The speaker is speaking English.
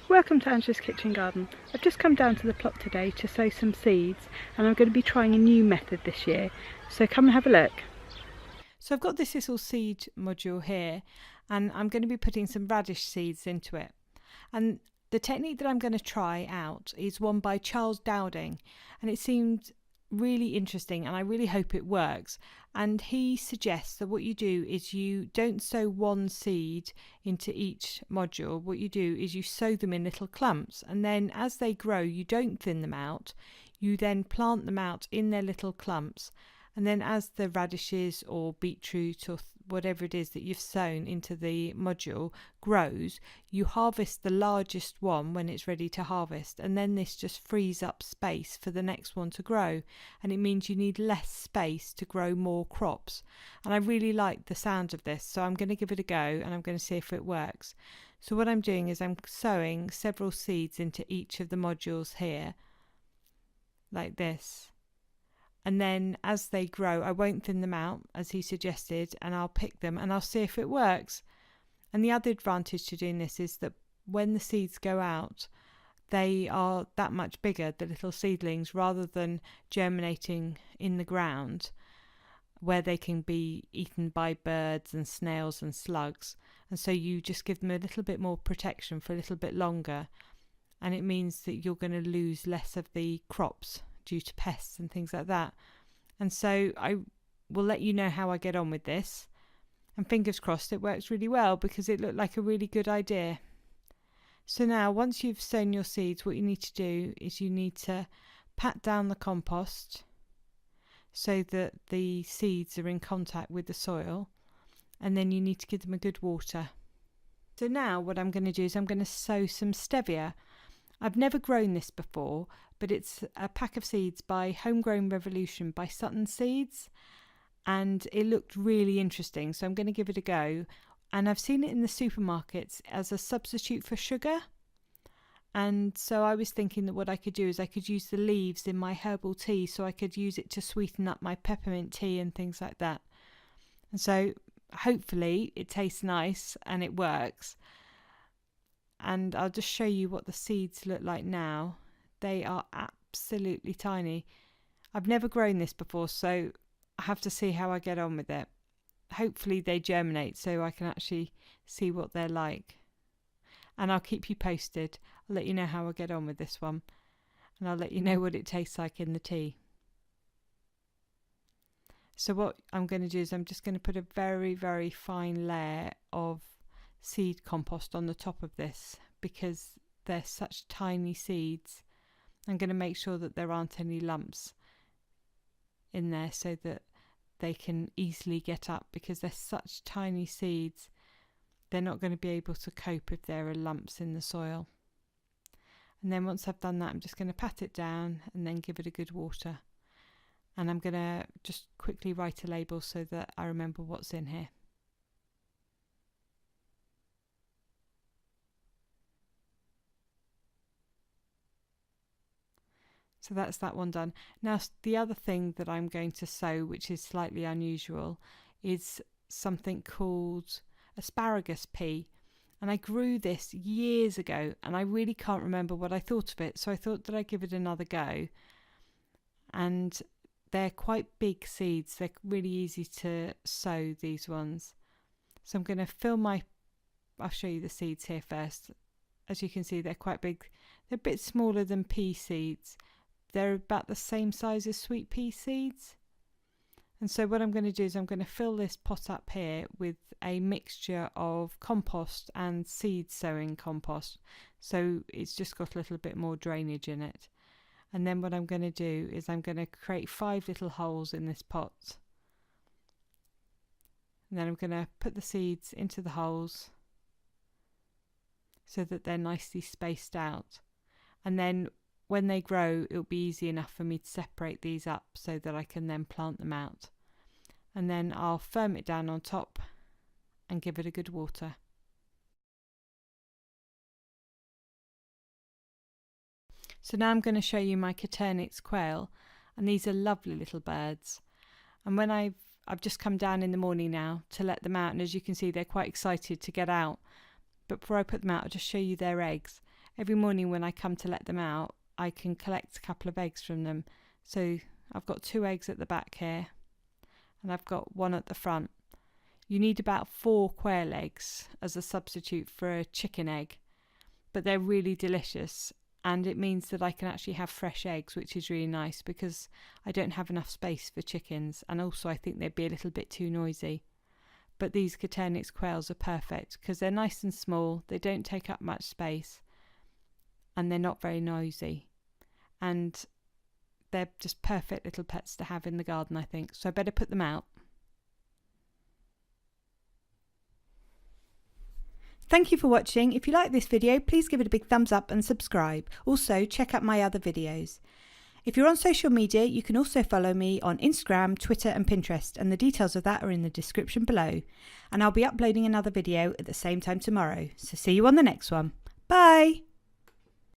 Welcome to Angela's Kitchen Garden. I've just come down to the plot today to sow some seeds, and I'm going to be trying a new method this year, so come and have a look. So I've got this little seed module here, and I'm going to be putting some radish seeds into it. And the technique that I'm going to try out is one by Charles Dowding, and it seemed really interesting and I really hope it works. And he suggests that what you do is you don't sow one seed into each module. What you do is you sow them in little clumps, and then as they grow you don't thin them out, you then plant them out in their little clumps, and then as the radishes or beetroot or whatever it is that you've sown into the module grows, you harvest the largest one when it's ready to harvest, and then this just frees up space for the next one to grow, and it means you need less space to grow more crops. And I really like the sound of this, so I'm going to give it a go and I'm going to see if it works. So what I'm doing is I'm sowing several seeds into each of the modules here like this. And then as they grow, I won't thin them out as he suggested, and I'll pick them and I'll see if it works. And the other advantage to doing this is that when the seeds go out, they are that much bigger, the little seedlings, rather than germinating in the ground where they can be eaten by birds and snails and slugs. And so you just give them a little bit more protection for a little bit longer, and it means that you're going to lose less of the crops due to pests and things like that. And so I will let you know how I get on with this, and fingers crossed it works really well, because it looked like a really good idea. So now once you've sown your seeds, what you need to do is you need to pat down the compost so that the seeds are in contact with the soil, and then you need to give them a good water. So now what I'm going to do is I'm going to sow some stevia. I've never grown this before, but it's a pack of seeds by Homegrown Revolution by Sutton Seeds, and it looked really interesting, so I'm going to give it a go. And I've seen it in the supermarkets as a substitute for sugar, and so I was thinking that what I could do is I could use the leaves in my herbal tea, so I could use it to sweeten up my peppermint tea and things like that. And so hopefully it tastes nice and it works. And I'll just show you what the seeds look like now. They are absolutely tiny. I've never grown this before, so I have to see how I get on with it. Hopefully they germinate so I can actually see what they're like. And I'll keep you posted. I'll let you know how I get on with this one, and I'll let you know what it tastes like in the tea. So what I'm going to do is I'm just going to put a very, very fine layer of seed compost on the top of this, because they're such tiny seeds. I'm going to make sure that there aren't any lumps in there so that they can easily get up, because they're such tiny seeds. They're not going to be able to cope if there are lumps in the soil. And then once I've done that, I'm just going to pat it down and then give it a good water. And I'm going to just quickly write a label so that I remember what's in here. So that's that one done. Now the other thing that I'm going to sow, which is slightly unusual, is something called asparagus pea. And I grew this years ago and I really can't remember what I thought of it, so I thought that I'd give it another go. And they're quite big seeds. They're really easy to sow, these ones. So I'm going to fill I'll show you the seeds here first. As you can see, they're quite big. They're a bit smaller than pea seeds. They're about the same size as sweet pea seeds. And so what I'm going to do is I'm going to fill this pot up here with a mixture of compost and seed sowing compost, so it's just got a little bit more drainage in it. And then what I'm going to do is I'm going to create 5 little holes in this pot, and then I'm going to put the seeds into the holes so that they're nicely spaced out. And then when they grow, it'll be easy enough for me to separate these up so that I can then plant them out. And then I'll firm it down on top and give it a good water. So now I'm going to show you my Coturnix quail, and these are lovely little birds. And when I've just come down in the morning now to let them out, and as you can see they're quite excited to get out. But before I put them out, I'll just show you their eggs. every morning when I come to let them out, I can collect a couple of eggs from them. So I've got 2 eggs at the back here, and I've got 1 at the front. You need about 4 quail eggs as a substitute for a chicken egg, but they're really delicious, and it means that I can actually have fresh eggs, which is really nice because I don't have enough space for chickens, and also I think they'd be a little bit too noisy. But these Coturnix quails are perfect because they're nice and small, they don't take up much space, and they're not very noisy, and they're just perfect little pets to have in the garden, I think, so I better put them out. Thank you for watching. If you like this video, please give it a big thumbs up and subscribe. Also, check out my other videos. If you're on social media, you can also follow me on Instagram, Twitter and Pinterest, and the details of that are in the description below. And I'll be uploading another video at the same time tomorrow, so see you on the next one. Bye!